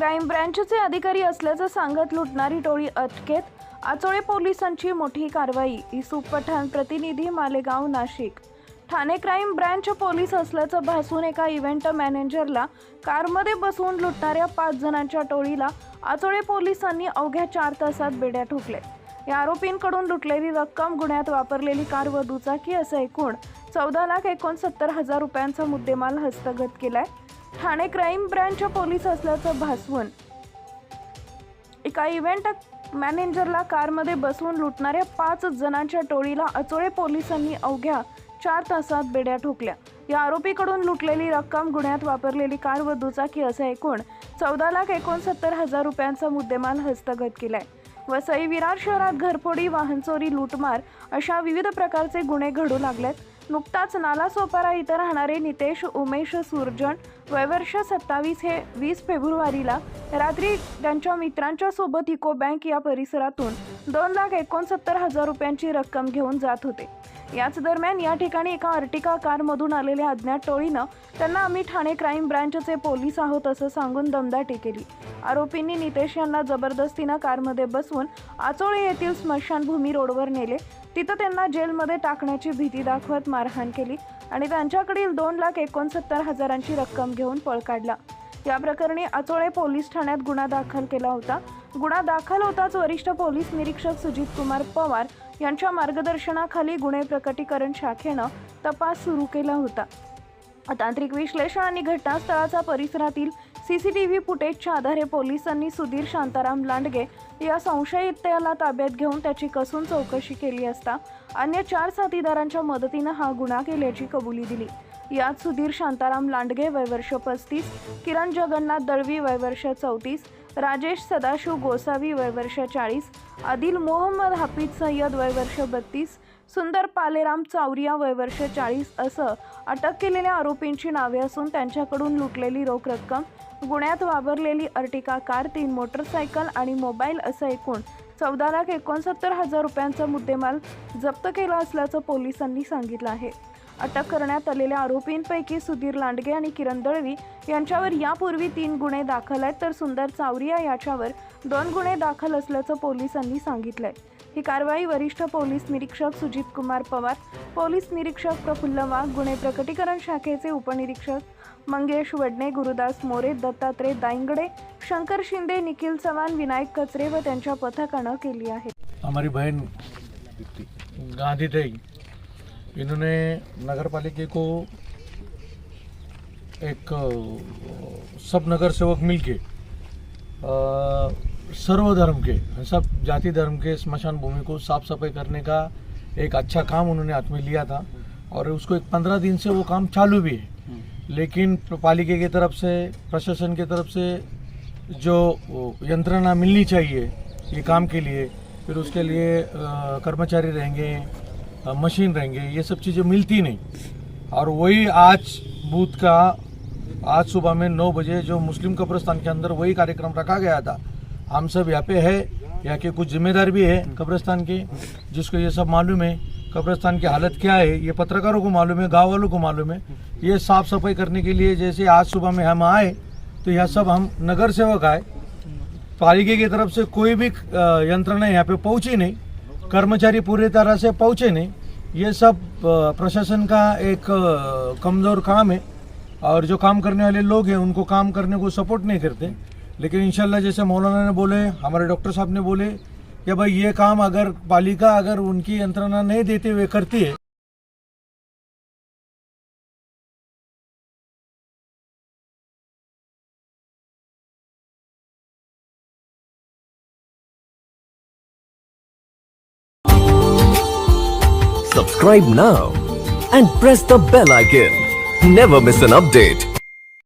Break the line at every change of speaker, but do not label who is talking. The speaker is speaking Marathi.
क्राईम ब्रँचचे अधिकारी असल्याचं सांगत लुटणारी टोळी अटकेत. आचोळे पोलिसांची मोठी कारवाई. युसुफ पठाण, प्रतिनिधी, Malegaon, Nashik. Thane crime branch police असल्याचं भासून एका इव्हेंट मॅनेजरला कारमध्ये बसवून लुटणाऱ्या 5 जणांच्या टोळीला आचोळे पोलिसांनी अवघ्या 4 तासात बेड्या ठोकल्या. या आरोपींकडून लुटलेली रक्कम, गुन्ह्यात वापरलेली कार व दुचाकी असं एकूण 14,69,000 रुपयांचा मुद्देमाल हस्तगत केलाय. ठाणे क्राईम ब्रँच पोलीस असल्याचं भासवून एका इव्हेंट मॅनेजरला कारमध्ये बसवून लुटणाऱ्या 5 जणांच्या टोळीला आचोळे पोलिसांनी अवघ्या 4 तासात बेड्या ठोकल्या. या आरोपीकडून लुटलेली रक्कम, गुन्ह्यात वापरलेली कार व दुचाकी असं एकूण 14,69,000 रुपयांचा मुद्देमाल हस्तगत केलाय. वसई विरार शहरात घरफोडी, वाहन चोरी, लूटमार अशा विविध प्रकारचे गुन्हे घडू लागलेत. नुकताच नालासोपारा इथं राहणारे नितेश उमेश सुरजन, वय वर्ष 27, हे 20 फेब्रुवारीला रात्री त्यांच्या मित्रांच्या सोबत इको बँक या परिसरातून 2,69,000 रुपयांची रक्कम घेऊन जात होते. याच दरम्यान या ठिकाणी एका अर्टिका कारमधून आलेल्या अज्ञात टोळीनं त्यांना आम्ही ठाणे क्राईम ब्रँचचे पोलीस आहोत असं सांगून दमदाटी केली. आरोपींनी नितेश यांना जबरदस्तीनं कारमध्ये बसवून आचोळे येथील स्मशानभूमी रोडवर नेले. तिथं त्यांना जेलमध्ये टाकण्याची भीती दाखवत मारहाण केली आणि त्यांच्याकडील 2,69,000ची रक्कम घेऊन पळ काढला. या प्रकरणी आचोळे पोलीस ठाण्यात गुन्हा दाखल केला होता. गुन्हा दाखल होताच वरिष्ठ पोलीस निरीक्षक सुजित कुमार पवार यांच्या मार्गदर्शनाखाली गुन्हे प्रकटीकरण शाखेनं तपास सुरू केला होता. तांत्रिक विश्लेषण आणि घटनास्थळाचा परिसरातील CCTV फुटेजच्या आधारे पोलिसांनी सुधीर शांताराम लांडगे या संशयिताला ताब्यात घेऊन त्याची कसून चौकशी केली असता अन्य 4 साथीदारांच्या मदतीनं हा गुन्हा केल्याची कबुली दिली. यात सुधीर शांताराम लांडगे, वय वर्ष 35, किरण जगन्नाथ दळवी, वय वर्ष 34, राजेश सदाशिव गोसावी, वय वर्ष 40, आदिल मोहम्मद हाफिज सय्यद, वय वर्ष 32, सुंदर पालेराम चावरिया, वय वर्ष 40 असं अटक केलेल्या आरोपींची नावे असून त्यांच्याकडून लुटलेली रोख रक्कम, गुन्ह्यात वापरलेली अर्टिका कार, 3 मोटरसायकल आणि मोबाईल असं एकूण 14,69,000 रुपयांचा मुद्देमाल जप्त केला असल्याचं पोलिसांनी सांगितलं आहे. अटक करण्यात आलेल्या आरोपींपैकी सुधीर लांडगे आणि किरण दळवी यांच्यावर यापूर्वी 3 गुन्हे दाखल आहेत, तर सुंदर चावरिया याच्यावर 2 गुन्हे दाखल असल्याचं पोलिसांनी सांगितलंय. ही कारवाई वरिष्ठ पोलीस निरीक्षक सुजित कुमार पवार, पोलीस निरीक्षक प्रफुल्ल वाघ, गुन्हे प्रकटीकरण शाखेचे उपनिरीक्षक मंगेश वडणे, गुरुदास मोरे, दत्तात्रय दाइंगडे, शंकर शिंदे, निखिल चव्हाण, विनायक कचरे व त्यांच्या पथकानं केली आहे.
हमारी बहन गांधी थे, इन्होंने नगर पालिका को एक सब नगर सेवक मिलके सर्व धर्म के, सब जाति धर्म के स्मशान भूमि को साफ सफाई करने का एक अच्छा काम उन्होंने हाथ में लिया था और उसको एक 15 दिन से वो काम चालू भी है. लेकिन पालिका की तरफ से, प्रशासन की तरफ से जो यंत्रणा मिलनी चाहिए ये काम के लिए, फिर उसके लिए कर्मचारी रहेंगे, मशीन रहेंगे, ये सब चीज़ें मिलती नहीं. और वही आज बूथ का आज सुबह में 9 बजे जो मुस्लिम कब्रिस्तान के अंदर वही कार्यक्रम रखा गया था. हम सब यहाँ पे है, यहाँ के कुछ जिम्मेदार भी है कब्रिस्तान के, जिसको ये सब मालूम है कब्रिस्तान की हालत क्या है, ये पत्रकारों को मालूम है, गाँव वालों को मालूम है. ये साफ सफाई करने के लिए जैसे आज सुबह में हम आए तो यह सब हम नगर सेवक आए. पालिका की तरफ से कोई भी यंत्रणा यहाँ पे पहुँची नहीं, कर्मचारी पूरी तरह से पहुँचे नहीं. ये सब प्रशासन का एक कमज़ोर काम है और जो काम करने वाले लोग हैं उनको काम करने को सपोर्ट नहीं करते. लेकिन इंशाल्लाह जैसे मौलाना ने बोले, हमारे डॉक्टर साहब ने बोले कि भाई ये काम अगर पालिका अगर उनकी यंत्रणा नहीं देते हुए करती है,
Subscribe now and press the bell icon. Never miss an update.